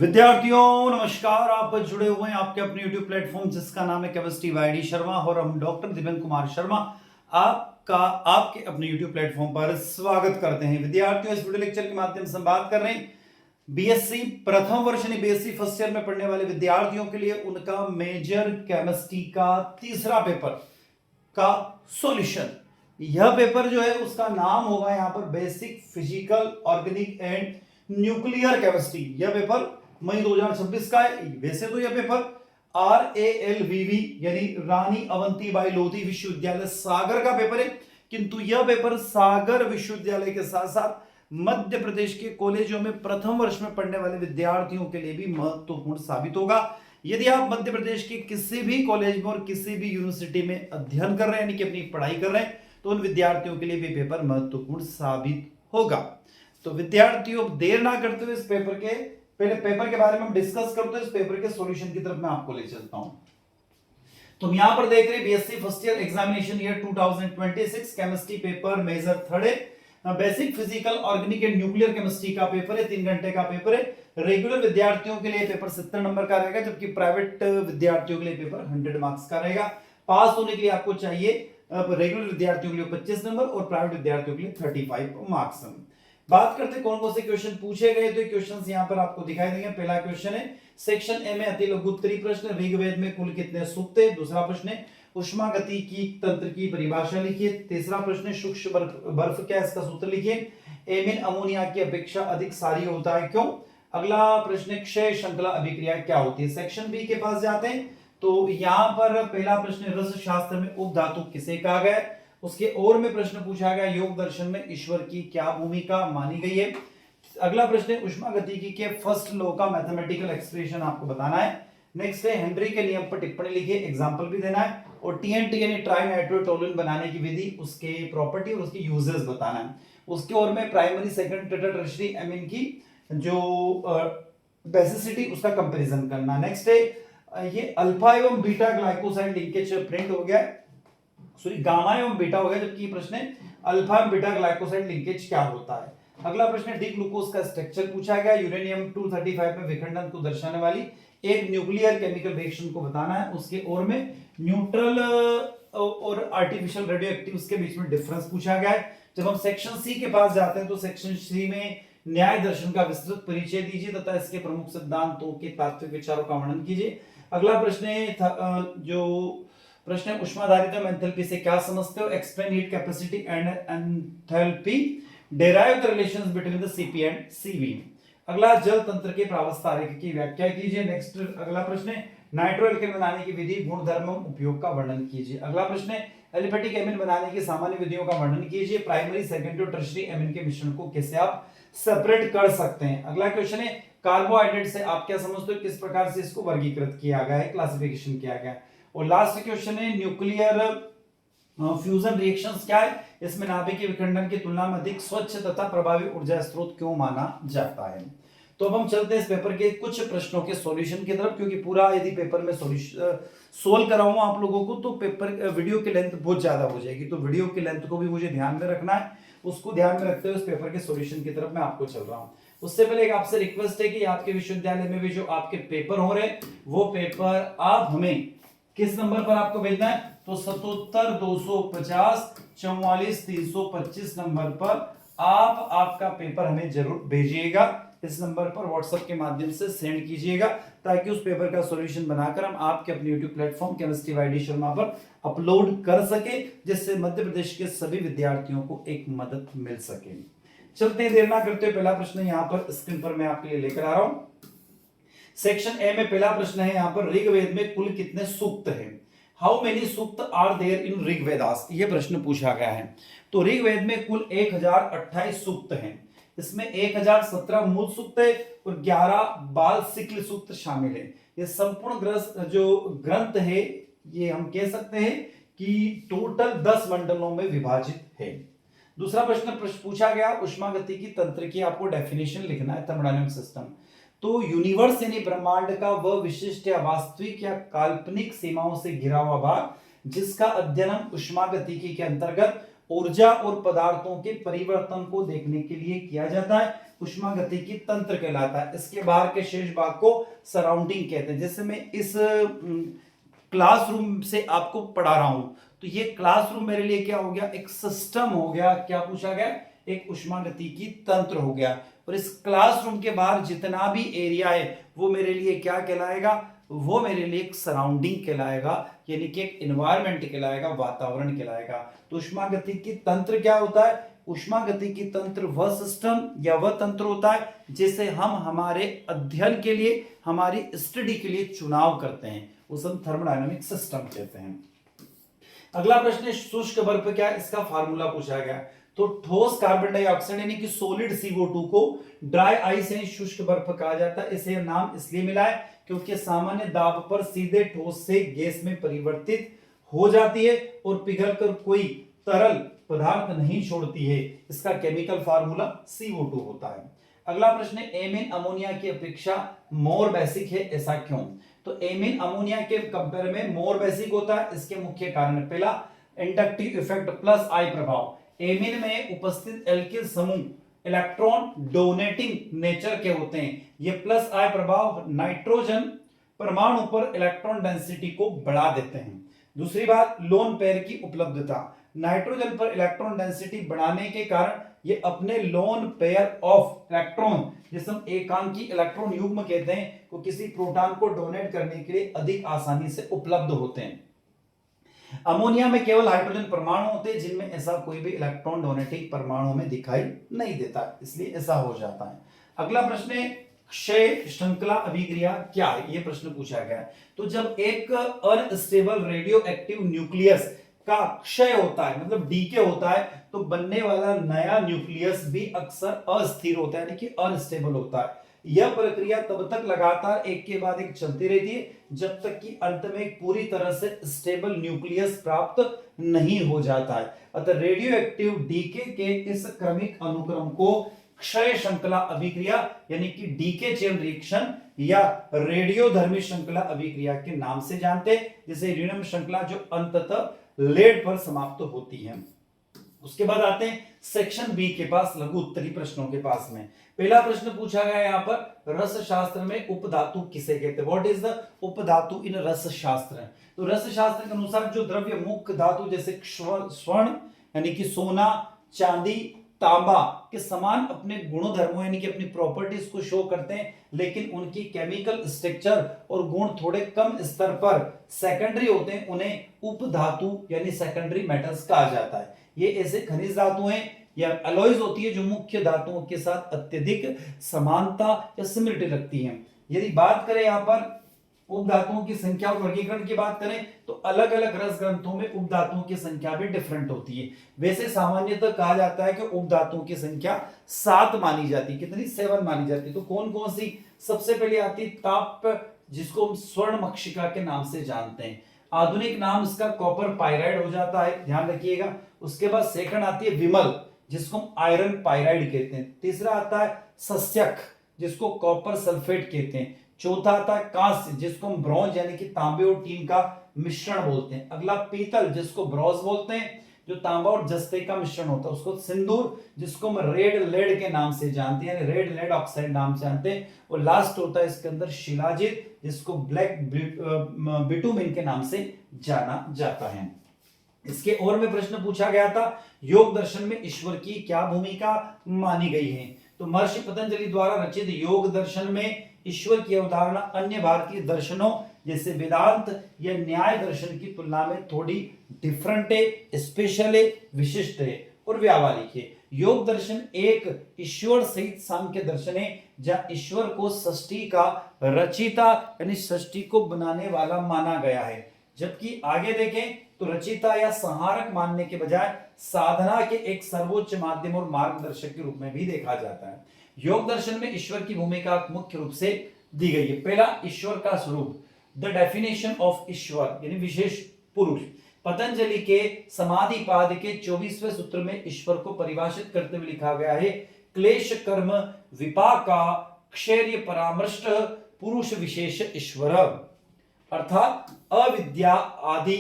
विद्यार्थियों नमस्कार। आप जुड़े हुए हैं आपके अपने YouTube प्लेटफॉर्म जिसका नाम है केमिस्ट्री वाईडी शर्मा और हम डॉक्टर दिव्यंग कुमार शर्मा आपका आपके अपने YouTube प्लेटफॉर्म पर स्वागत करते हैं। विद्यार्थियों, इस वीडियो लेक्चर के माध्यम से हम बात कर रहे हैं बीएससी प्रथम वर्ष यानी बीएससी फर्स्ट ईयर में पढ़ने वाले विद्यार्थियों के लिए उनका मेजर केमिस्ट्री का तीसरा पेपर का सॉल्यूशन। यह पेपर जो है उसका नाम होगा यहाँ पर basic physical organic and nuclear chemistry. यह पेपर मई 2026 का है। वैसे तो यह पेपर RALVV यानी रानी अवंतीबाई लोधी विश्वविद्यालय सागर का पेपर है, किंतु यह पेपर सागर विश्वविद्यालय के साथ साथ मध्य प्रदेश के कॉलेजों में प्रथम वर्ष में पढ़ने वाले विद्यार्थियों के लिए भी महत्वपूर्ण साबित होगा। यदि आप मध्य प्रदेश के किसी भी कॉलेज में और किसी भी यूनिवर्सिटी में अध्ययन कर रहे हैं यानी कि अपनी पढ़ाई कर रहे हैं तो उन विद्यार्थियों के लिए भी पेपर महत्वपूर्ण साबित होगा। तो विद्यार्थियों, देर ना करते हुए इस पेपर के पहले पेपर के बारे में हम डिस्कस करते हैं। इस पेपर के सॉल्यूशन की तरफ मैं आपको ले चलता हूं। तो हम यहां पर देख रहे हैं BSc first year examination year 2026 chemistry paper major third है। Basic physical organic and nuclear chemistry का पेपर है, 3 घंटे का पेपर है। रेगुलर विद्यार्थियों के लिए पेपर 70 नंबर का रहेगा, जबकि प्राइवेट विद्यार्थियों के लिए पेपर 100 मार्क्स का रहेगा। पास होने के लिए आपको चाहिए रेगुलर विद्यार्थियों के लिए 25 नंबर और प्राइवेट विद्यार्थियों के लिए 35 मार्क्स। बात करते हैं कौन कौन से क्वेश्चन पूछे गए, तो क्वेश्चंस यहां पर आपको दिखाई देंगे। पहला क्वेश्चन है सेक्शन ए में अति लघु उत्तरीय प्रश्न, ऋग्वेद में कुल कितने सूक्त है। दूसरा प्रश्न है उष्मागतिकी तंत्र की परिभाषा लिखिए। तीसरा प्रश्न है सूक्ष्म बर्फ क्या, इसका सूत्र लिखिए। एमिन अमोनिया की अपेक्षा अधिक क्षारीय होता है, क्यों। अगला प्रश्न है क्षय श्रृंखला अभिक्रिया क्या होती है। सेक्शन बी के पास जाते हैं तो यहां पर पहला प्रश्न रस शास्त्र में उपधातु किसे कहा गया है। उसके और में प्रश्न पूछा गया योग दर्शन में ईश्वर की क्या भूमिका मानी गई है। अगला प्रश्न है उष्मागतिकी के फर्स्ट लॉ का मैथमेटिकल एक्सप्रेशन आपको बताना है। नेक्स्ट है हेनरी के नियम पर टिप्पणी लिखिए, एग्जांपल भी देना है। और टीएनटी यानी ट्राई नाइट्रोटोलुएन बनाने की विधि, उसके प्रॉपर्टी और उसकी यूजेस बताना है। उसके और में प्राइमरी सेकंड टर्शियरी एमीन की जो बेसिसिटी उसका कंपैरिजन करना। नेक्स्ट है ये अल्फा एवं बीटा ग्लाइकोसाइड लिंकेज प्रिंट हो गया, सॉरी गामा एवं बीटा हो गया, जबकि प्रश्न है अल्फा एवं बीटा ग्लाइकोसाइड लिंकेज क्या होता है। अगला प्रश्न डी ग्लूकोज का स्ट्रक्चर पूछा गया। यूरेनियम 235 में विखंडन को दर्शाने वाली एक न्यूक्लियर केमिकल रिएक्शन को बताना है। उसके और में न्यूट्रल और आर्टिफिशियल रेडियोएक्टिव के बीच में डिफरेंस पूछा गया है। जब हम सेक्शन सी के पास जाते हैं तो सेक्शन सी में न्याय दर्शन का विस्तृत परिचय दीजिए तथा इसके प्रमुख सिद्धांतों के तात्विक विचारों का वर्णन कीजिए। अगला प्रश्न है जो प्रश्न है ऊष्माधारिता में एंथैल्पी से क्या समझते हो। Explain heat capacity and enthalpy, derive the relations between the CP and CV. अगला जल तंत्र के प्रावस्था रेखा की व्याख्या कीजिए। नेक्स्ट अगला प्रश्न है नाइट्रो एल्केन बनाने की विधि, गुणधर्म उपयोग का वर्णन कीजिए। अगला प्रश्न है एलिफेटिक एमिन बनाने की सामान्य विधियों का वर्णन कीजिए। प्राइमरी सेकेंडरी और टर्शियरी एमिन के मिश्रण को कैसे आप सेपरेट कर सकते हैं। अगला क्वेश्चन है कार्बोहाइड्रेट से आप क्या समझते हो, किस प्रकार से इसको वर्गीकृत किया गया है, क्लासिफिकेशन किया गया है। और लास्ट क्वेश्चन है न्यूक्लियर फ्यूजन रिएक्शंस क्या है, इसमें नाभिकीय विखंडन की तुलना में अधिक स्वच्छ तथा प्रभावी ऊर्जा स्रोत क्यों माना जाता है। तो अब हम चलते हैं इस पेपर के कुछ प्रश्नों के सॉल्यूशन की तरफ, क्योंकि पूरा यदि पेपर में सोल्व कराऊंगा आप लोगों को तो पेपर वीडियो की लेंथ बहुत ज्यादा हो जाएगी, तो वीडियो की लेंथ को भी मुझे ध्यान में रखना है। उसको ध्यान में रखते हुए इस पेपर के सॉल्यूशन की तरफ मैं आपको चल रहा हूं। उससे पहले एक आपसे रिक्वेस्ट है कि आपके विश्वविद्यालय में भी जो आपके पेपर हो रहे हैं वो पेपर आप हमें किस नंबर पर आपको भेजना है, तो 77 250 44 325 नंबर पर आप आपका पेपर हमें जरूर भेजिएगा। इस नंबर पर व्हाट्सएप के माध्यम से सेंड कीजिएगा ताकि उस पेपर का सॉल्यूशन बनाकर हम आपके अपने यूट्यूब प्लेटफॉर्म केमिस्ट्री वाईडी शर्मा पर अपलोड कर सके, जिससे मध्य प्रदेश के सभी विद्यार्थियों को एक मदद मिल सके। चलते हैं, देर ना करते हुए पहला प्रश्न यहां पर स्क्रीन पर मैं आपके लिए लेकर आ रहा हूं। सेक्शन ए में पहला प्रश्न है यहां पर ऋग्वेद में कुल कितने सूक्त हैं। How many sukta are there in Rigvedas, यह प्रश्न पूछा गया है। तो ऋग्वेद में कुल 1028 सूक्त हैं। इसमें 1017 मूल सूक्त है और 11 बाल सिक्ल सूक्त शामिल है। ये संपूर्ण जो ग्रंथ है ये हम कह सकते हैं कि टोटल 10 मंडलों में विभाजित है। दूसरा प्रश्न पूछा गया उष्मागतिकी तंत्र की आपको डेफिनेशन लिखना है, थर्मोडायनामिक सिस्टम। तो यूनिवर्स यानी ब्रह्मांड का वह विशिष्ट या वास्तविक या काल्पनिक सीमाओं से घिरा हुआ भाग जिसका अध्ययन उष्मागतिकी के अंतर्गत ऊर्जा और पदार्थों के परिवर्तन को देखने के लिए किया जाता है। उष्मागतिकी तंत्र कहलाता है। इसके बाहर के शेष भाग को सराउंडिंग कहते हैं। जैसे मैं इस क्लासरूम से आपको पढ़ा रहा हूं, तो ये क्लासरूम मेरे लिए क्या हो गया, एक सिस्टम हो गया। क्या पूछा गया, एक उष्मागतिकी तंत्र हो गया। और इस क्लासरूम के बाहर जितना भी एरिया है वो मेरे लिए क्या कहलाएगा, वो मेरे लिए एक सराउंडिंग कहलाएगा, यानी कि एक एनवायरनमेंट कहलाएगा, वातावरण कहलाएगा। तो उष्मागतिकी तंत्र क्या होता है, उष्मागतिकी तंत्र वह सिस्टम या वह तंत्र होता है जिसे हम हमारे अध्ययन के लिए, हमारी स्टडी के लिए चुनाव करते हैं, उसे हम थर्मोडायनामिक सिस्टम कहते हैं। अगला प्रश्न है शुष्क बर्फ क्या है, इसका फार्मूला पूछा गया। तो ठोस कार्बन डाइऑक्साइड यानी कि सॉलिड CO2 को ड्राई आइस यानी शुष्क बर्फ कहा जाता है। इसे नाम इसलिए मिला है क्योंकि सामान्य दाब पर सीधे ठोस से गैस में परिवर्तित हो जाती है और पिघलकर कोई तरल पदार्थ नहीं छोड़ती है। इसका केमिकल फार्मूला CO2 होता है। अगला प्रश्न है एमिन अमोनिया की अपेक्षा मोर बेसिक है, ऐसा क्यों। तो एमिन अमोनिया के कंपेयर में मोर बेसिक होता है। इसके मुख्य कारण, पहला इंडक्टिव इफेक्ट प्लस आई प्रभाव। एमिन में उपस्थित एल्किल समूह इलेक्ट्रॉन डोनेटिंग नेचर के होते हैं। ये प्लस आई प्रभाव नाइट्रोजन परमाणु पर इलेक्ट्रॉन डेंसिटी को बढ़ा देते हैं। दूसरी बात, लोन पेयर की उपलब्धता। नाइट्रोजन पर इलेक्ट्रॉन डेंसिटी बढ़ाने के कारण ये अपने लोन पेयर ऑफ इलेक्ट्रॉन, जिसे हम एकांकी इलेक्ट्रॉन युग्म कहते हैं, को किसी प्रोटॉन को डोनेट करने के लिए अधिक आसानी से उपलब्ध होते हैं। अमोनिया में केवल हाइड्रोजन परमाणु होते हैं जिनमें ऐसा कोई भी इलेक्ट्रॉन डोनेटिंग परमाणु में दिखाई नहीं देता, इसलिए ऐसा हो जाता है। अगला प्रश्न है क्षय श्रृंखला अभिक्रिया क्या है, यह प्रश्न पूछा गया है। तो जब एक अनस्टेबल रेडियो एक्टिव न्यूक्लियस का क्षय होता है, मतलब डीके होता है, तो बनने वाला नया न्यूक्लियस भी अक्सर अस्थिर होता है, यानी कि अनस्टेबल होता है। यह प्रक्रिया तब तक लगातार एक के बाद एक चलती रहती है जब तक कि अंत में एक पूरी तरह से स्टेबल न्यूक्लियस प्राप्त नहीं हो जाता है। अतः रेडियो एक्टिव डीके के इस क्रमिक अनुक्रम को क्षय श्रृंखला अभिक्रिया यानी कि डीके चेन रिएक्शन या रेडियोधर्मी श्रृंखला अभिक्रिया के नाम से जानते हैं, जैसे यूरेनियम श्रृंखला जो अंततः लेड पर समाप्त होती है। उसके बाद आते हैं सेक्शन बी के पास, लघु उत्तरी प्रश्नों के पास में। पहला प्रश्न पूछा गया यहाँ पर, रस शास्त्र में उपधातु किसे कहते हैं, व्हाट इज द उपधातु इन रस शास्त्र। तो रस शास्त्र के अनुसार जो द्रव्य मुख्य धातु जैसे स्वर्ण यानी कि सोना, चांदी, तांबा के समान अपने गुणधर्मों यानी कि अपनी प्रॉपर्टीज को शो करते हैं, लेकिन उनकी केमिकल स्ट्रक्चर और गुण थोड़े कम स्तर पर सेकेंडरी होते हैं, उन्हें उपधातु यानी सेकेंडरी मेटल्स कहा जाता है। ये ऐसे खनिज धातु हैं या अलॉयज होती है जो मुख्य धातुओं के साथ अत्यधिक समानता या सिमिलरिटी रखती हैं। यदि बात करें यहाँ पर उपधातुओं की संख्या और वर्गीकरण की बात करें तो अलग अलग रस ग्रंथों में उपधातुओं की संख्या भी डिफरेंट होती है। वैसे सामान्यतः कहा जाता है कि उपधातुओं की संख्या 7 मानी जाती है। कितनी? 7 मानी जाती है। तो कौन कौन सी? सबसे पहले आती है ताप, जिसको हम स्वर्ण मक्षिका के नाम से जानते हैं। आधुनिक नाम इसका कॉपर पाइराइड हो जाता है, ध्यान रखिएगा। उसके बाद सेकंड आती है विमल, जिसको हम आयरन पाइराइड कहते हैं। तीसरा आता है सस्यक, जिसको कॉपर सल्फेट कहते हैं। चौथा आता है कांस्य, जिसको हम ब्रॉन्ज यानी कि तांबे और टीन का मिश्रण बोलते हैं। अगला पीतल, जिसको ब्रॉन्ज बोलते हैं, जो तांबा और जस्ते का मिश्रण होता है। उसको सिंदूर, जिसको हम रेड लेड के नाम से जानते हैं, यानी रेड लेड ऑक्साइड नाम से जानते हैं। और लास्ट होता है इसके अंदर शिलाजित, जिसको ब्लैक बिटुमिन के नाम से जाना जाता है। इसके और में प्रश्न पूछा गया था, योग दर्शन में ईश्वर की क्या भूमिका मानी गई है। तो महर्षि पतंजलि द्वारा रचित योग दर्शन में ईश्वर की अवधारणा अन्य भारतीय दर्शनों जैसे वेदांत या न्याय दर्शन की तुलना में थोड़ी डिफरेंट है, स्पेशल है, विशिष्ट है और व्यावहारिक है। योग दर्शन एक ईश्वर सहित सांख्य दर्शन है जहां ईश्वर को सृष्टि का रचिता यानी सृष्टि को बनाने वाला माना गया है, जबकि आगे देखें तो रचिता या संहारक मानने के बजाय साधना के एक सर्वोच्च माध्यम और मार्गदर्शक के रूप में भी देखा जाता है। योग दर्शन में ईश्वर की भूमिका मुख्य रूप से दी गई है। पहला, ईश्वर का स्वरूप, द डेफिनेशन ऑफ ईश्वर यानी विशेष पुरुष। पतंजलि के समाधि पाद के 24वें सूत्र में ईश्वर को परिभाषित करते हुए लिखा गया है, क्लेश कर्म विपाका क्षैर्य परामृष्ट पुरुष विशेष ईश्वर। अर्थात अविद्या आदि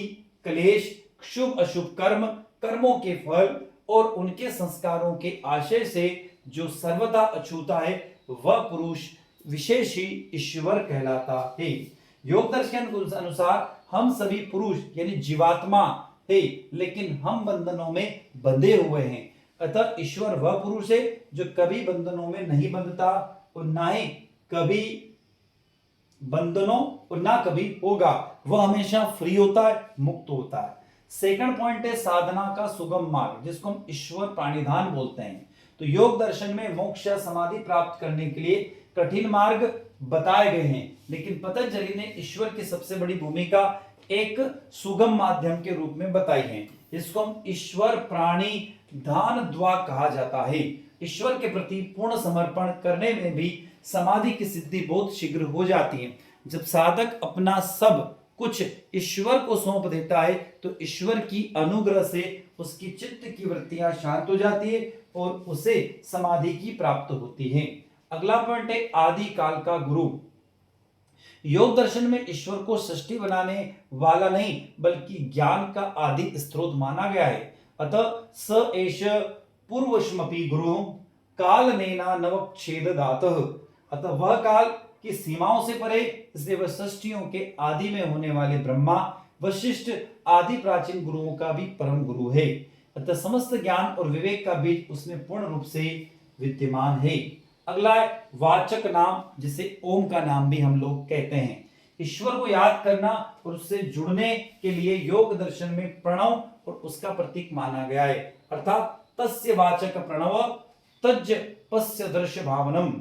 क्लेश, शुभ अशुभ कर्म, कर्मों के फल और उनके संस्कारों के आशय से जो सर्वदा अछूता है वह पुरुष विशेष ही ईश्वर कहलाता है। योग दर्शन के अनुसार हम सभी पुरुष यानी जीवात्मा है, लेकिन हम बंधनों में बंधे हुए हैं। अतः ईश्वर वह पुरुष है जो कभी बंधनों में नहीं बंधता और ना ही कभी बंधनों और ना कभी होगा। वह हमेशा फ्री होता है, मुक्त होता है। सेकंड पॉइंट है साधना का सुगम मार्ग, जिसको हम ईश्वर प्राणिधान बोलते हैं। तो योग दर्शन में मोक्ष या समाधि प्राप्त करने के लिए कठिन मार्ग बताए गए हैं, लेकिन पतंजलि ने ईश्वर की सबसे बड़ी भूमिका एक सुगम माध्यम के रूप में बताई है। इसको हम ईश्वर प्राणी ध्यान द्वा कहा जाता है। ईश्वर के प्रति पूर्ण समर्पण करने में भी समाधि की सिद्धि बहुत शीघ्र हो जाती है। जब साधक अपना सब कुछ ईश्वर को सौंप देता है तो ईश्वर की अनुग्रह से उसकी चित्त की वृत्तियां शांत हो जाती है और उसे समाधि की प्राप्त होती है। अगला पॉइंट है आदि काल का गुरु। योग दर्शन में ईश्वर को सृष्टि बनाने वाला नहीं बल्कि ज्ञान का आदि स्रोत माना गया है। अतः स एष पूर्वश्मपि गुरु काल नेना नवच्छेद दातः। अतः वह काल की सीमाओं से परे, इसलिए वह सृष्टियों के आदि में होने वाले ब्रह्मा वशिष्ठ आदि प्राचीन गुरुओं का भी परम गुरु है। अतः समस्त ज्ञान और विवेक का बीज उसमें पूर्ण रूप से विद्यमान है। अगला है वाचक नाम, जिसे ओम का नाम भी हम लोग कहते हैं। ईश्वर को याद करना और उससे जुड़ने के लिए योग दर्शन में प्रणव और उसका प्रतीक माना गया है, अर्थात तस्य वाचक प्रणव तज्ज पस्य दृश्य भावनम।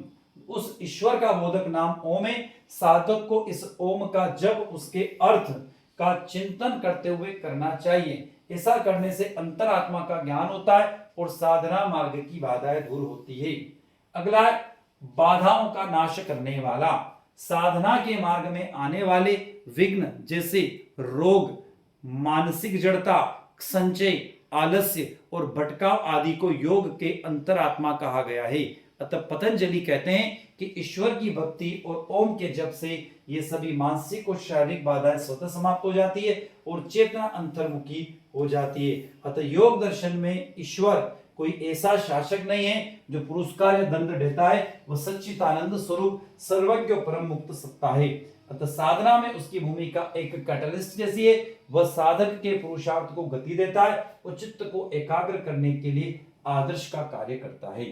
उस ईश्वर का बोधक नाम ओम है। साधक को इस ओम का जप उसके अर्थ का चिंतन करते हुए करना चाहिए। ऐसा करने से अंतरात्मा का ज्ञान होता है और साधना मार्ग की बाधाएं दूर होती है। अगला है बाधाओं का नाश करने वाला। साधना के मार्ग में आने वाले विघ्न जैसे रोग, मानसिक जड़ता, संचय, आलस्य और भटकाव आदि को योग के अंतरात्मा कहा गया है। अतः पतंजलि कहते हैं कि ईश्वर की भक्ति और ओम के जप से ये सभी मानसिक और शारीरिक बाधाएं स्वतः समाप्त हो जाती है और चेतना अंतर्मुखी हो जाती है। अतः योग दर्शन में ईश्वर कोई ऐसा शासक नहीं है जो पुरस्कार या दंड देता है, वह सच्चिदानंद स्वरूप सर्वज्ञ परम मुक्त सत्ता है। अतः साधना में उसकी भूमिका एक कैटलिस्ट जैसी है। वह साधक के पुरुषार्थ को गति देता है और चित्त को एकाग्र करने के लिए आदर्श का कार्य करता है।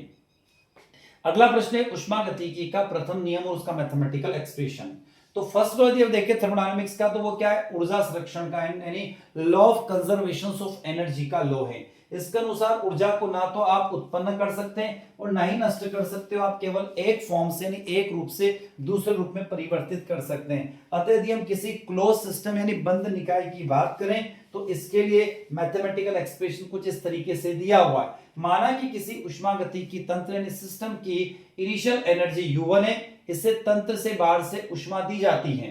अगला प्रश्न है उष्मागतिकी का प्रथम नियम और उसका मैथमेटिकल एक्सप्रेशन। तो फर्स्ट लॉ यदि आप देखें थर्मोडायनामिक्स का, तो वो क्या है, ऊर्जा संरक्षण का यानी law of conservation of energy का लॉ है। इसके अनुसार ऊर्जा को ना तो आप उत्पन्न कर सकते हैं और ना ही नष्ट कर सकते हो, आप केवल एक फॉर्म से यानी एक रूप से दूसरे रूप में परिवर्तित कर सकते हैं। अतः यदि हम किसी क्लोज सिस्टम यानी बंद निकाय की बात करें तो इसके लिए मैथमेटिकल एक्सप्रेशन कुछ इस तरीके से दिया हुआ है। माना कि किसी उष्मागतिकी तंत्र यानी सिस्टम की इनिशियल एनर्जी U1 है, इससे तंत्र से बाहर से उष्मा दी जाती है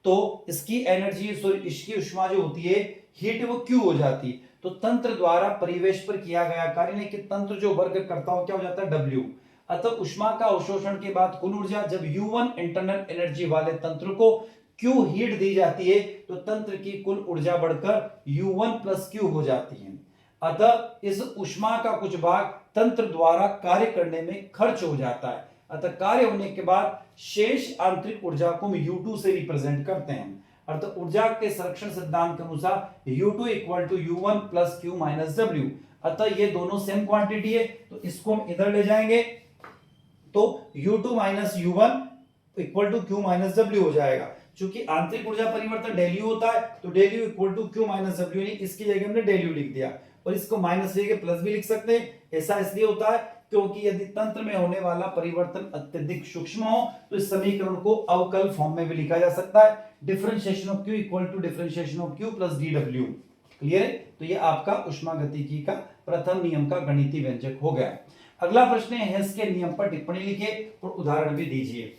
तो इसकी एनर्जी इसकी उष्मा जो होती है हीट वो Q हो जाती है। तो तंत्र द्वारा परिवेश पर किया गया कार्य नहीं कि तंत्र जो वर्ग करता हो क्या हो जाता है W। अतः उष्मा का अवशोषण के बाद कुल ऊर्जा जब U1 इंटरनल एनर्जी वाले तंत्र को Q हीट दी जाती है तो तंत्र की कुल ऊर्जा बढ़कर U1 प्लस Q हो जाती है। अतः इस उष्मा का कुछ भाग तंत्र द्वारा कार्य करने में खर्च हो जाता है। अतः कार्य होने के बाद शेष आंतरिक ऊर्जा को हम U2 से रिप्रेजेंट करते हैं। अर्थात ऊर्जा के संरक्षण सिद्धांत के अनुसार U2 equal to U1 plus Q minus W। अतः ये दोनों सेम क्वांटिटी है तो इसको हम इधर ले जाएंगे तो U2 minus U1 equal to Q minus W हो जाएगा। चूंकि आंतरिक ऊर्जा परिवर्तन del U होता है तो del U equal to Q minus W, यानी इसकी जगह हमने del U लिख दिया और इसको माइनस लेके प्लस भी लिख सकते हैं। ऐसा इसलिए होता है क्योंकि यदि तंत्र में होने वाला परिवर्तन अत्यधिक सूक्ष्म हो तो इस समीकरण को अवकल फॉर्म में भी लिखा जा सकता है, differentiation of Q equal to differentiation of Q plus dW। Clear है? तो ये आपका उष्मागतिकी का प्रथम नियम का गणितीय व्यंजक हो गया। अगला प्रश्न है हेस के नियम पर टिप्पणी लिखिए और उदाहरण भी दीजिए।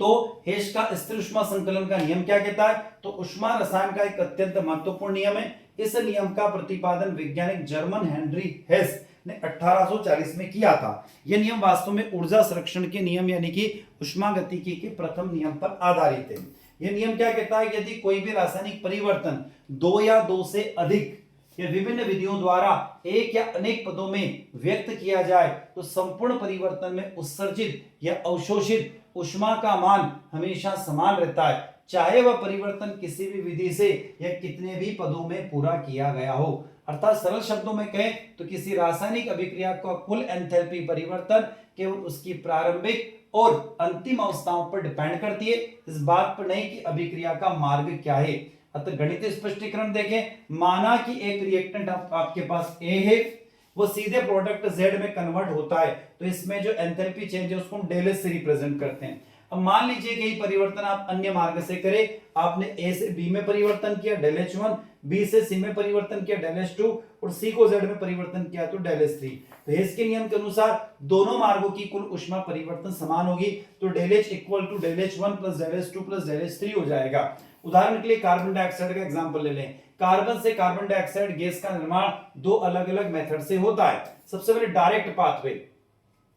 तो हेस का स्थिर उष्मा संकलन का नियम क्या कहता है? तो उष्मा रसायन का एक अत्यंत महत्वपूर्ण नियम है। इस नियम का प्रतिपादन वैज्ञानिक जर्मन हेनरी हेस ने 1840 में किया था। यह नियम वास्तव में ऊर्जा संरक्षण के नियम यानी कि उष्मागतिकी के प्रथम नियम पर आधारित है। यह नियम क्या कहता है? यदि कोई भी रासायनिक परिवर्तन दो या दो से अधिक या विभिन्न विधियों द्वारा एक या अनेक पदों में व्यक्त किया जाए तो संपूर्ण परिवर्तन में उत्सर्जित या अवशोषित ऊष्मा का मान हमेशा समान रहता है, चाहे वह परिवर्तन किसी भी विधि से या कितने भी पदों में पूरा किया गया हो। अर्थात सरल शब्दों में कहें तो किसी रासायनिक अभिक्रिया का कुल एंथैल्पी परिवर्तन केवल उसकी प्रारंभिक और अंतिम अवस्थाओं पर डिपेंड करती है, इस बात पर नहीं कि अभिक्रिया का मार्ग क्या है। अतः गणितीय स्पष्टीकरण देखें, माना कि एक रिएक्टेंट आपके पास ए है, वो सीधे प्रोडक्ट Z में कन्वर्ट होता है, तो इसमें जो एंथैल्पी चेंज है उसको हम डेल एच से रिप्रेजेंट करते हैं। अब मान लीजिए कि यही परिवर्तन आप अन्य मार्ग से करें, आपने A से B में परिवर्तन किया डेल H1, B से C में परिवर्तन किया डेल H2 और C को Z में परिवर्तन किया तो डेल H3। तो हेस के नियम के अनुसार दोनों मार्गों की कुल ऊष्मा परिवर्तन समान होगी, तो del H equal to del H1 plus del H2 plus del H3 हो जाएगा। उदाहरण के लिए कार्बन डाइऑक्साइड का एग्जांपल ले लें। कार्बन से कार्बन डाइऑक्साइड गैस का निर्माण दो अलग अलग मेथड से होता है। सबसे पहले डायरेक्ट पाथवे,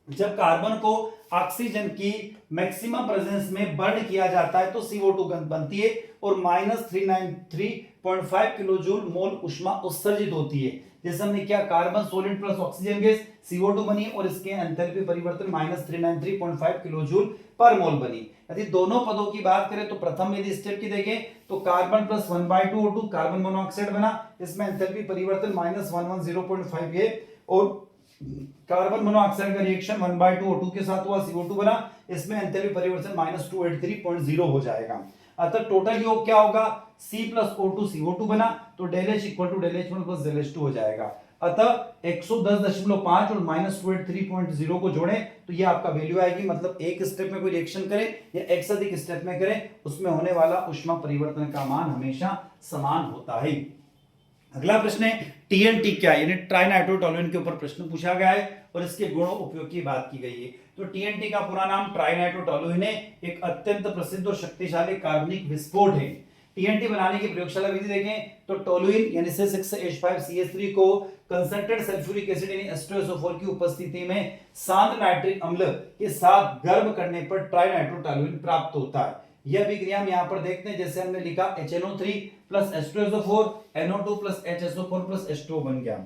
जब कार्बन को ऑक्सीजन की मैक्सिमम प्रेजेंस में बर्न किया जाता है तो CO2 बनती है और -393.5 किलो जूल मोल ऊष्मा उत्सर्जित होती है। जैसे हमने क्या, carbon solid plus oxygen gas CO2 बनी और इसके एंथैल्पी परिवर्तन -393.5 किलो जूल पर मोल बनी। यदि दोनों पदों की बात करें तो प्रथम यदि स्टेप की देखें तो carbon plus 1/2 O2 carbon monoxide बना, इसमें एंथैल्पी परिवर्तन -110.5 है और कार्बन मोनोऑक्साइड का रिएक्शन 1/2 O2 के साथ हुआ, CO2 बना, इसमें एंथैल्पी परिवर्तन -283.0 हो जाएगा। अतः टोटल योग क्या होगा, C प्लस O2 CO2 बना, तो del H equal to del H1 plus del H2 हो जाएगा। अतः 110.5 और -283.0 को जोड़ें तो ये आपका वैल्यू आएगी। मतलब एक स्टेप में कोई रिएक्शन करें या एक से अधिक स्टेप में करें, उसमें होने वाला ऊष्मा परिवर्तन का मान हमेशा समान होता है। अगला प्रश्न है टीएनटी क्या है, यानी ट्राइनाइट्रोटोलुएन के ऊपर प्रश्न पूछा गया है और इसके गुणों उपयोग की बात की गई है। तो टीएनटी का पूरा नाम ट्राइनाइट्रोटोलुएन है, एक अत्यंत प्रसिद्ध और शक्तिशाली कार्बनिक विस्फोट है। टीएनटी बनाने की प्रयोगशाला विधि देखें तो टोलुइन यानी C6H5CH3 को कंसंट्रेटेड सल्फ्यूरिक एसिड यानी H2SO4 की उपस्थिति में शांत नाइट्रिक अम्ल के साथ गर्म करने पर ट्राइनाइट्रोटोलुएन प्राप्त होता है। यह अभिक्रिया हम यहाँ पर देखते हैं, जैसे हमने लिखा HNO3 plus H2SO4 NO2 plus HSO4 plus H2O बन गया।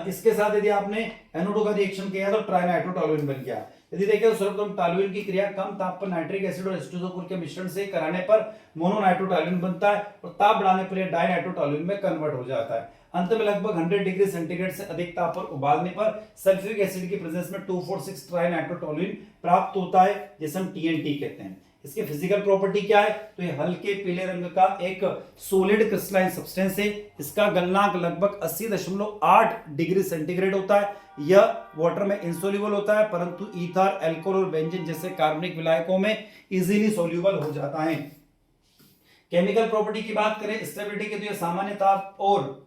इसके साथ यदि आपने NO2 का रिएक्शन किया तो ट्राइनाइट्रोटोलुएन बन गया। यदि देखें तो सर्वप्रथम टोलुएन की क्रिया कम ताप पर नाइट्रिक एसिड और H2SO4 के मिश्रण से कराने पर मोनोनाइट्रोटोलुएन बनता है और ताप बढ़ाने पर यह डाइनाइट्रोटोलुएन में कन्वर्ट हो जाता है। अंत में लगभग 100 डिग्री सेंटीग्रेड से अधिक ताप पर उबालने पर सल्फ्यूरिक एसिड की प्रेजेंस में 2,4,6 ट्राइनाइट्रोटोलुएन प्राप्त होता है, जिसे हम टीएनटी कहते हैं। इसकी फिजिकल प्रॉपर्टी क्या है, तो ये हल्के पीले रंग का एक सॉलिड क्रिस्टलाइन सब्सटेंस है। इसका गलनांक लगभग 80.8 डिग्री सेंटीग्रेड होता है। यह वाटर में इंसोल्यूबल होता है, परंतु ईथर, अल्कोहल और बेंजीन जैसे कार्बनिक विलायकों में इजीली सोल्यूबल हो जाता है। केमिकल प्रॉपर्टी की बात करें, स्टेबिलिटी के तो यह सामान्य ताप और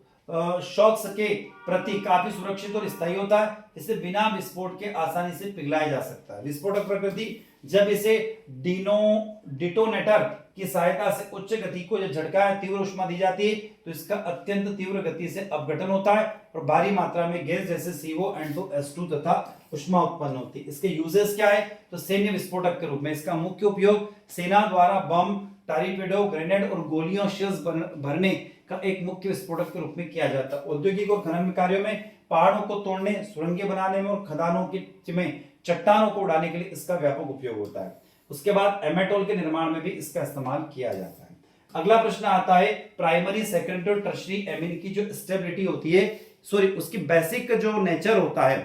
शॉक्स के प्रति काफी सुरक्षित और स्थायी होता है। इसे बिना विस्फोट के आसानी से पिघलाया जा सकता है। विस्फोटक प्रकृति, जब इसे डिटोनेटर की सहायता से उच्च गति को जब झटका या तीव्र ऊष्मा दी जाती है तो इसका अत्यंत तीव्र गति से अपघटन होता है और भारी मात्रा में गैस जैसे CO, N2, H2 तथा ऊष्मा उत्पन्न होती है। इसके यूजेस क्या है, तो सैन्य विस्फोटक के रूप में इसका मुख्य उपयोग सेना द्वारा बम, टारिपेडो, ग्रेनेड और गोलियों शेल्स भरने का एक मुख्य विस्फोटक के रूप में किया जाता है। औद्योगिक और खनन कार्यों में पहाड़ों को तोड़ने, सुरंगें बनाने में और खदानों के में चट्टानों को उड़ाने के लिए इसका व्यापक उपयोग होता है। उसके बाद एमेटोल के निर्माण में भी इसका इस्तेमाल किया जाता है। अगला प्रश्न आता है प्राइमरी, सेकेंडरी और टर्शरी एमीन की जो स्टेबिलिटी होती है, सॉरी उसकी बेसिक जो नेचर होता है,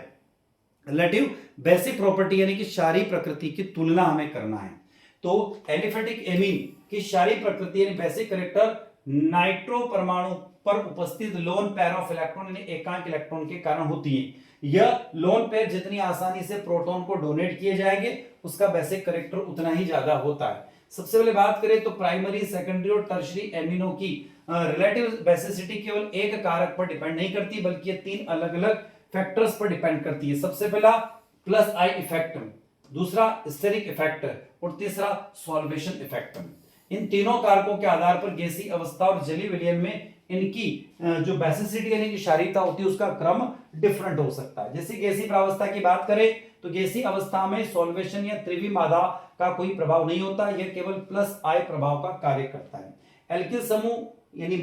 रिलेटिव बेसिक प्रॉपर्टी यानी कि क्षारीय प्रकृति की तुलना हमें करना है। तो एलिफेटिक एमीन की क्षारीय प्रकृति यानी बेसिक कैरेक्टर नाइट्रो परमाणु पर उपस्थित लोन पेयर ऑफ इलेक्ट्रॉन यानी एकांक इलेक्ट्रॉन के कारण होती है। यह लोन पेयर जितनी आसानी से प्रोटॉन को डोनेट किए जाएंगे उसका बेसिक कैरेक्टर उतना ही ज्यादा होता है। सबसे पहले बात करें तो प्राइमरी, सेकेंडरी और टर्शरी एमिनो की रिलेटिव बेसिसिटी केवल एक कारक पर डिपेंड नहीं करती बल्कि ये तीन अलग अलग फैक्टर्स पर डिपेंड करती है। सबसे पहला प्लस आई इफेक्ट, दूसरा स्टेरिक इफेक्ट और तीसरा सॉल्वेशन इफेक्ट। इन तीनों कारकों के आधार पर गैसीय अवस्था और जलीय विलयन में इनकी जो बेसिसिटी यानी कि क्षारीयता होती है उसका क्रम डिफरेंट हो सकता है। जैसे गैसीय प्रावस्था की बात करें तो गैसीय अवस्था में सॉल्वेशन या त्रिवी मादा का कोई प्रभाव नहीं होता, यह केवल प्लस आई प्रभाव का कार्य करता है। एल्किल समूह यानी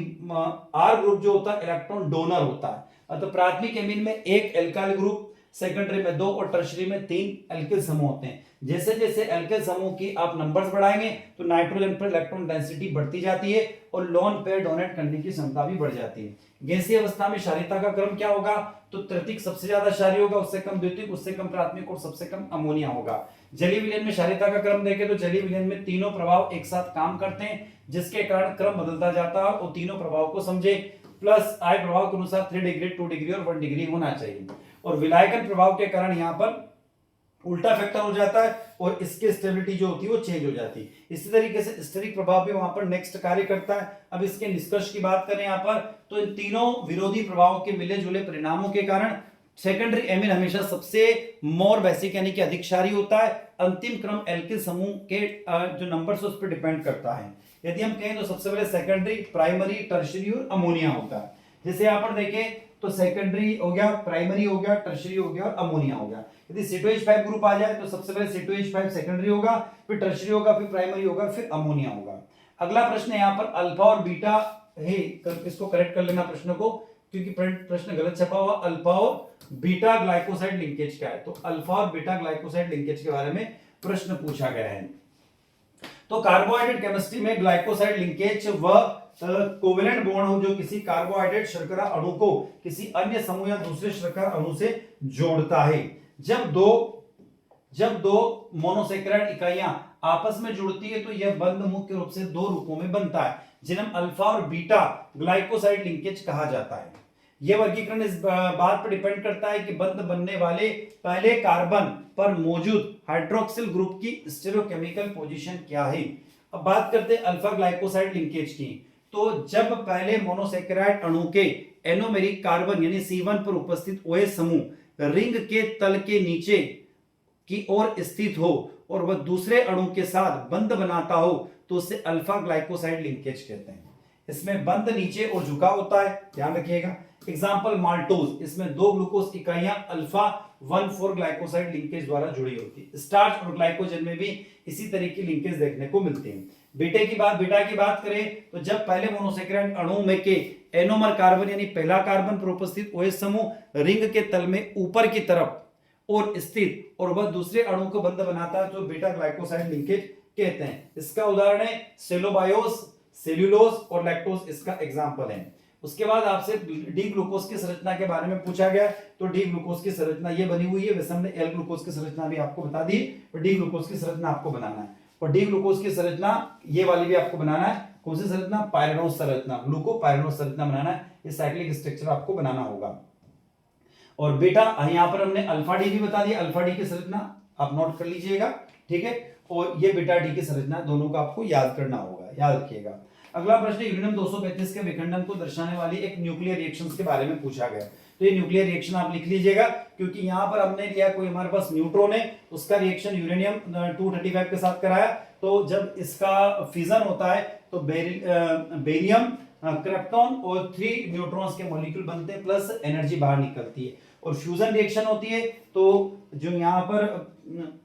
आर ग्रुप जो होता है इलेक्ट्रॉन डोनर होता है। अतः प्राथमिक एमीन में एक एल्काइल ग्रुप, सेकेंडरी में 2 और टर्शरी में 3 एल्किल समूह होते हैं। जैसे जैसे एल्किल समूह की आप नंबर्स बढ़ाएंगे तो नाइट्रोजन पर इलेक्ट्रॉन डेंसिटी बढ़ती जाती है और लोन पेयर डोनेट करने की क्षमता भी बढ़ जाती है। गैसीय अवस्था में क्षारीयता का क्रम क्या होगा? तो तृतीयक सबसे ज्यादा क्षारीय होगा, उससे कम द्वितीयक, उससे कम प्राथमिक और सबसे कम अमोनिया होगा। जलीय विलयन में क्षारीयता का क्रम देखें तो जलीय विलयन में तीनों प्रभाव एक साथ काम करते हैं, जिसके कारण क्रम बदलता जाता है। और तीनों प्रभाव को समझे। प्लस आई प्रभाव के अनुसार 3 डिग्री, 2 डिग्री और 1 डिग्री होना चाहिए। और विलायकन प्रभाव के कारण यहाँ पर उल्टा फैक्टर हो जाता है और इसकी स्टेबिलिटी जो होती है वो चेंज हो जाती है। इसी तरीके से स्टेरिक प्रभाव भी वहां पर नेक्स्ट कार्य करता है। अब इसके निष्कर्ष की बात करें यहाँ पर, तो इन तीनों विरोधी प्रभावों के मिले जुले परिणामों के कारण सेकेंडरी एमीन हमेशा सबसे मोर बेसिक यानी कि अधिक क्षारीय होता है। अंतिम क्रम एल्किल समूह के जो नंबर्स उस पर डिपेंड करता है। यदि हम कहें तो सबसे पहले सेकेंडरी, प्राइमरी, टर्शरी और अमोनिया होता है। जैसे यहाँ पर देखें तो सेकेंडरी हो गया, प्राइमरी हो गया, टर्शरी हो गया और अमोनिया हो गया। यदि C2H5 ग्रुप आ जाए तो सबसे पहले C2H5 सेकेंडरी होगा, फिर टर्शरी होगा, फिर प्राइमरी होगा, फिर अमोनिया होगा। अगला प्रश्न यहाँ पर अल्फा और बीटा है, इसको करेक्ट कर लेना प्रश्न को, क्योंकि प्रश्न गलत छपा हुआ। अल्फा और बीटा ग्लाइकोसाइड लिंकेज क्या है? तो अल्फा और बीटा ग्लाइकोसाइड लिंकेज के बारे में प्रश्न पूछा गया है। तो कार्बोहाइड्रेट केमिस्ट्री में ग्लाइकोसाइड लिंकेज वह कोवेलेंट बॉन्ड हो जो किसी कार्बोहाइड्रेट शर्करा अणु को किसी अन्य समूह या दूसरे शर्करा अणु से जोड़ता है। जब दो मोनोसैकेराइड इकाइयां आपस में जुड़ती है तो यह बंध मुख्य रूप से 2 रूपों में बनता है, जिन्हें अल्फा और बीटा ग्लाइकोसाइड लिंकेज कहा जाता है। यह वर्गीकरण इस बात पर डिपेंड करता है कि बंध बनने वाले पहले कार्बन पर मौजूद हाइड्रोक्सिल ग्रुप की स्टेरियोकेमिकल पोजीशन क्या है। अब बात करते हैं अल्फा ग्लाइकोसाइड लिंकेज की। तो जब पहले मोनोसैकेराइड अणु के एनोमेरिक कार्बन यानी C1 पर उपस्थित OH समूह रिंग के तल के नीचे की ओर स्थित हो और वह दूसरे अणु के साथ बंध बनाता हो तो उसे अल्फा ग्लाइकोसाइड लिंकेज कहते हैं। इसमें बंध नीचे और झुका होता है, ध्यान रखिएगा। एग्जाम्पल माल्टोज, इसमें 2 ग्लूकोज इकाइयां अल्फा 1,4 ग्लाइकोसाइड लिंकेज द्वारा जुड़ी होती है। स्टार्च और ग्लाइकोजन में भी इसी तरह की लिंकेज देखने को मिलती है। बीटा की बात करें तो जब पहले मोनोसैकेराइड अणु में के एनोमर कार्बन यानी पहला कार्बन पर उपस्थित OH समूह रिंग के तल में ऊपर की तरफ और स्थित और वह दूसरे अणु को बंध बनाता है तो बीटा ग्लाइकोसाइड लिंकेज कहते हैं। इसका उदाहरण है सेलोबायोस, सेल्यूलोज और लैक्टोज, इसका एग्जांपल है। उसके बाद आपसे डी ग्लूकोज की संरचना के बारे में पूछा गया, तो डी ग्लूकोज की संरचना ये बनी हुई है। वैसे हमने एल ग्लूकोज की संरचना भी आपको बता दी, और डी ग्लूकोज की संरचना आपको बनाना है। और डी ग्लूकोज की संरचना ये वाली भी आपको बनाना है। कौन सी संरचना? पायरेनोज संरचना, ग्लूकोपायरेनोज संरचना बनाना है। ये साइक्लिक स्ट्रक्चर आपको बनाना होगा। और बेटा यहाँ पर हमने अल्फा डी भी बता दिया, अल्फा डी की संरचना आप नोट कर लीजिएगा, ठीक है। और ये बीटा डी की संरचना, दोनों का आपको याद करना होगा, याद रखिएगा। अगला प्रश्न यूरेनियम 235 के विखंडन को दर्शाने वाली एक न्यूक्लियर रिएक्शंस के बारे में पूछा गया। तो ये न्यूक्लियर रिएक्शन आप लिख लीजिएगा, क्योंकि यहाँ पर हमने लिया कोई हमारे पास न्यूट्रॉन है, उसका रिएक्शन यूरेनियम 235 के साथ कराया। तो जब इसका फिजन होता है तो बेरियम, क्रिप्टॉन और 3 न्यूट्रॉन्स के मॉलिक्यूल बनते हैं, प्लस एनर्जी बाहर निकलती है। और फ्यूजन रिएक्शन होती है तो जो यहाँ पर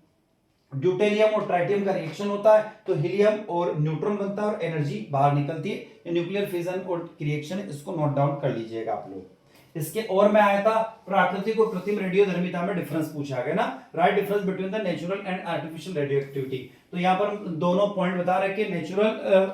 ड्यूटेरियम और ट्राइटियम का रिएक्शन होता है तो हीलियम और न्यूट्रॉन बनता है और एनर्जी बाहर निकलती है। ये न्यूक्लियर फिजन और रिएक्शन, इसको नोट डाउन कर लीजिएगा आप लोग। इसके और में आया था प्राकृतिक और कृत्रिम रेडियोधर्मिता में डिफरेंस पूछा गया ना, right difference between the natural and artificial radio activity. तो यहाँ पर हम दोनों पॉइंट बता रखे, नेचुरल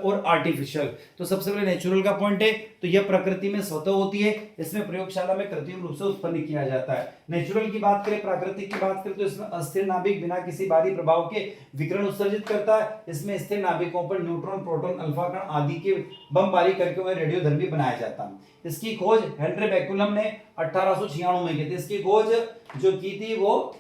और आर्टिफिशियल। तो सबसे पहले नेचुरल का पॉइंट है, तो यह प्रकृति में स्वतः होती है, इसमें प्रयोगशाला में कृत्रिम रूप से उत्पन्न किया जाता है। नेचुरल की बात करें, प्राकृतिक की बात करें तो इसमें अस्थिर नाभिक बिना किसी बाहरी प्रभाव के विकिरण उत्सर्जित करता है। इसमें स्थिर नाभिकों पर न्यूट्रॉन, प्रोटॉन, अल्फा कण आदि के बमबारी करके वह रेडियोधर्मी बनाया जाता है। इसकी खोज हेनरी बेकुलम ने 1896 में की थी। इसकी खोज जो की थी वो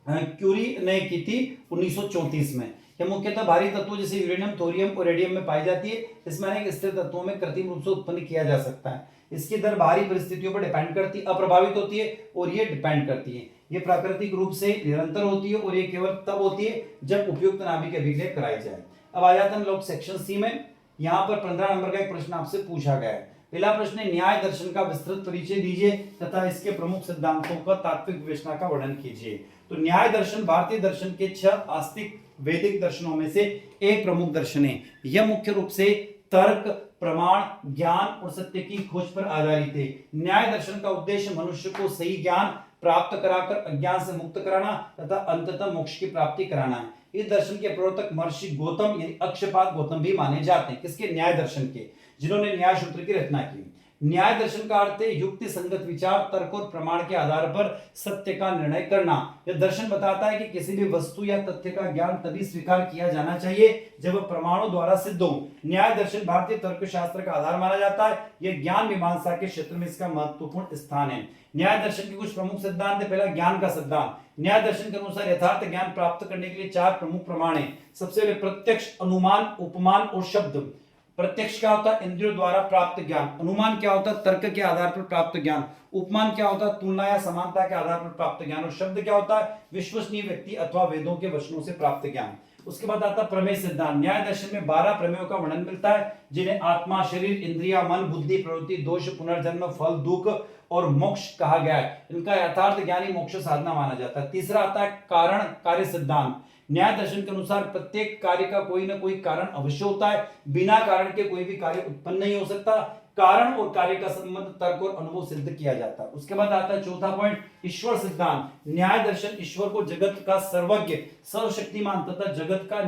क्यूरी ने की थी 1934 में। यह मुख्यतः भारी तत्वों जैसे यूरेनियम, थोरियम और रेडियम में पाई जाती है। इसमें अनेक स्थिर तत्वों में कृत्रिम रूप से उत्पन्न किया जा सकता है। इसकी दर बाहरी परिस्थितियों पर डिपेंड करती, अप्रभावित होती है और ये डिपेंड करती है। ये प्राकृतिक रूप से निरंतर होती है और ये केवल तब होती है जब उपयुक्त नाभिक अभिक्रिया कराई जाए। अब आ जाते हैं लोग सेक्शन सी में। यहाँ पर 15 नंबर का एक प्रश्न आपसे पूछा गया है। पहला प्रश्न है, न्याय दर्शन का विस्तृत परिचय दीजिए तथा इसके प्रमुख सिद्धांतों का तात्विक विवेचना का वर्णन कीजिए। तो न्याय दर्शन भारतीय दर्शन के 6 आस्तिक वैदिक दर्शनों में से एक प्रमुख दर्शन है। यह मुख्य रूप से तर्क, प्रमाण, ज्ञान और सत्य की खोज पर आधारित है। न्याय दर्शन का उद्देश्य मनुष्य को सही ज्ञान प्राप्त कराकर अज्ञान से मुक्त कराना तथा अंततः मोक्ष की प्राप्ति कराना है। इस दर्शन के प्रवर्तक महर्षि गौतम यानी अक्षपाद गौतम भी माने जाते हैं। किसके? न्याय दर्शन के, जिन्होंने न्याय सूत्र की रचना की। न्याय दर्शन का अर्थ है युक्ति संगत विचार, तर्क और प्रमाण के आधार पर सत्य का निर्णय करना। यह दर्शन बताता है कि किसी भी वस्तु या तथ्य का ज्ञान तभी स्वीकार किया जाना चाहिए जब वह प्रमाणों द्वारा सिद्ध हो। न्याय दर्शन भारतीय तर्कशास्त्र का आधार माना जाता है। यह ज्ञान मीमांसा के क्षेत्र में इसका महत्वपूर्ण स्थान है। न्याय दर्शन के कुछ प्रमुख सिद्धांत है। पहला, ज्ञान का सिद्धांत। न्याय दर्शन के अनुसार यथार्थ ज्ञान प्राप्त करने के लिए 4 प्रमुख प्रमाण हैं। सबसे पहले प्रत्यक्ष, अनुमान, उपमान और शब्द। प्रत्यक्ष क्या होता है? इंद्रियों द्वारा प्राप्त ज्ञान। अनुमान क्या होता है? तर्क के आधार पर प्राप्त ज्ञान। उपमान क्या होता है? तुलना या समानता के आधार पर प्राप्त ज्ञान। और शब्द क्या होता है? विश्वसनीय व्यक्ति अथवा वेदों के वचनों से प्राप्त ज्ञान। उसके बाद आता प्रमेय सिद्धांत। न्याय दर्शन में 12 प्रमेयों का वर्णन मिलता है, जिन्हें आत्मा, शरीर, इंद्रिया, मन, बुद्धि, प्रवृत्ति, दोष, पुनर्जन्म, फल, दुख और मोक्ष कहा गया है। इनका यथार्थ ज्ञान ही मोक्ष साधना माना जाता है। तीसरा आता है कारण कार्य सिद्धांत। न्याय दर्शन के अनुसार प्रत्येक कार्य का कोई ना कोई कारण अवश्य होता है। बिना कारण के कोई भी कार्य उत्पन्न नहीं हो सकता। कारण और कार्य का संबंध तर्क और अनुभव सिद्ध किया जाता है। उसके बाद आता है चौथा पॉइंट, ईश्वर सिद्धांत। न्याय दर्शन ईश्वर को जगत का सर्वज्ञ, सर्वशक्तिमान तथा जगत का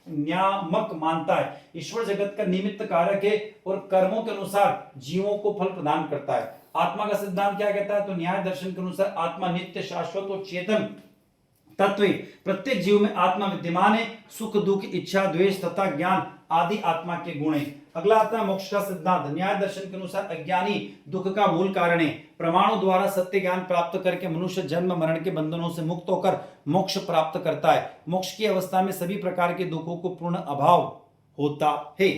नियामक मानता है। ईश्वर जगत का निमित्त कारक है और कर्मों के अनुसार जीवों को फल प्रदान करता है। आत्मा का सिद्धांत क्या कहता है? तो न्याय दर्शन के अनुसार आत्मा नित्य, शाश्वत और चेतन तत्व। प्रत्येक जीव में आत्मा विद्यमान है। सुख, दुख, इच्छा, द्वेष तथा ज्ञान आदि आत्मा के गुण हैं। अगला आता है मोक्ष का सिद्धांत। न्याय दर्शन के अनुसार अज्ञानी दुख का मूल कारण है। प्रमाणों द्वारा सत्य ज्ञान प्राप्त करके मनुष्य जन्म मरण के बंधनों से मुक्त होकर मोक्ष प्राप्त करता है। मोक्ष की अवस्था में सभी प्रकार के दुखों को पूर्ण अभाव होता है।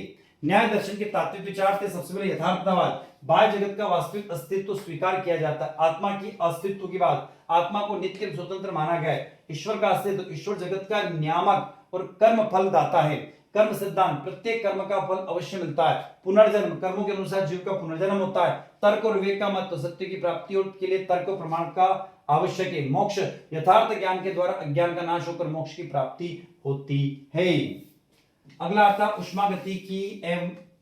न्याय दर्शन के तात्विक विचार थे। सबसे पहले यथार्थवाद। बाह्य जगत का वास्तविक अस्तित्व स्वीकार किया जाता है। आत्मा की अस्तित्व की बात, आत्मा को नित्य स्वतंत्र माना गया है। ईश्वर का अस्तित्व, ईश्वर जगत का नियामक और कर्म फल दाता है। कर्म सिद्धांत, प्रत्येक कर्म का फल अवश्य मिलता है। पुनर्जन्म, कर्मों के अनुसार जीव का पुनर्जन्म होता है। तर्क और विवेक का महत्व, सत्य की प्राप्ति के लिए तर्क और प्रमाण का आवश्यक है। मोक्ष, यथार्थ ज्ञान के द्वारा अज्ञान का नाश होकर मोक्ष की प्राप्ति होती है। अगला आता है उष्मागतिकी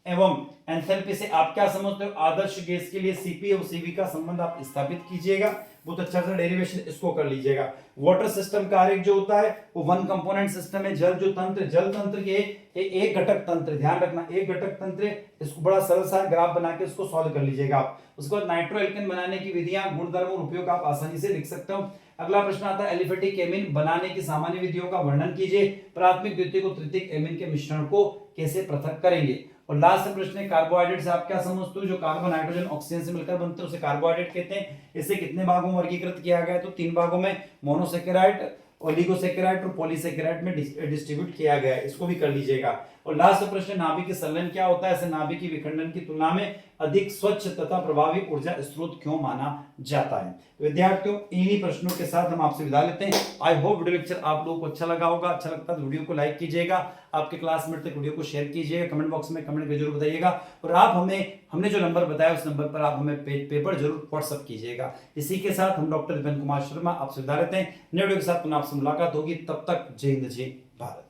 एवं एंथैल्पी से आप क्या समझते हो? आदर्श गैस के लिए सीपी और सीवी का संबंध आप स्थापित कीजिएगा। बहुत अच्छा सा डेरिवेशन इसको कर लीजिएगा। वाटर सिस्टम का आरेख जो होता है वो वन कंपोनेंट सिस्टम है। जल जो तंत्र, जल तंत्र के एक घटक तंत्र, ध्यान रखना एक घटक तंत्र। इसको बड़ा सरल सा ग्राफ बना के इसको सॉल्व कर लीजिएगा आप। उसके बाद नाइट्रो एल्केन बनाने की विधियां, गुणधर्म और उपयोग आप आसानी से लिख सकते हो। अगला प्रश्न आता है एलिफेटिक एमीन बनाने की सामान्य विधियों का वर्णन कीजिए। प्राथमिक, द्वितीयक और तृतीयक एमीन के मिश्रण को कैसे पृथक करेंगे। और लास्ट प्रश्न है कार्बोहाइड्रेट से आप क्या समझते हो? जो कार्बन, नाइट्रोजन, ऑक्सीजन से मिलकर बनते हैं उसे कार्बोहाइड्रेट कहते हैं। इसे कितने भागों में वर्गीकृत किया गया है? तो 3 भागों में, मोनोसेकेराइड, ओलिगोसेकेराइड और पॉलीसेकेराइड में डिस्ट्रीब्यूट किया गया है। इसको भी कर लीजिएगा। और लास्ट प्रश्न, नाभिक के संलयन क्या होता है? ऐसे नाभिक की विखंडन की तुलना में अधिक स्वच्छ तथा प्रभावी ऊर्जा स्रोत क्यों माना जाता है? तो विद्यार्थियों, इन्हीं प्रश्नों के साथ हम आपसे विदा लेते हैं। आई होप वीडियो लेक्चर आप लोगों को अच्छा लगा होगा। अच्छा लगता है तो वीडियो को लाइक कीजिएगा, आपके क्लासमेट तक वीडियो को शेयर कीजिएगा, कमेंट बॉक्स में कमेंट जरूर बताइएगा। और आप हमने जो नंबर बताया उस नंबर पर आप हमें पेपर जरूर व्हाट्सअप कीजिएगा। इसी के साथ हम डॉक्टर दिपेंद्र कुमार शर्मा आपसे विदा लेते हैं। नए वीडियो के साथ पुनः आपसे मुलाकात होगी। तब तक जय हिंद, जय भारत।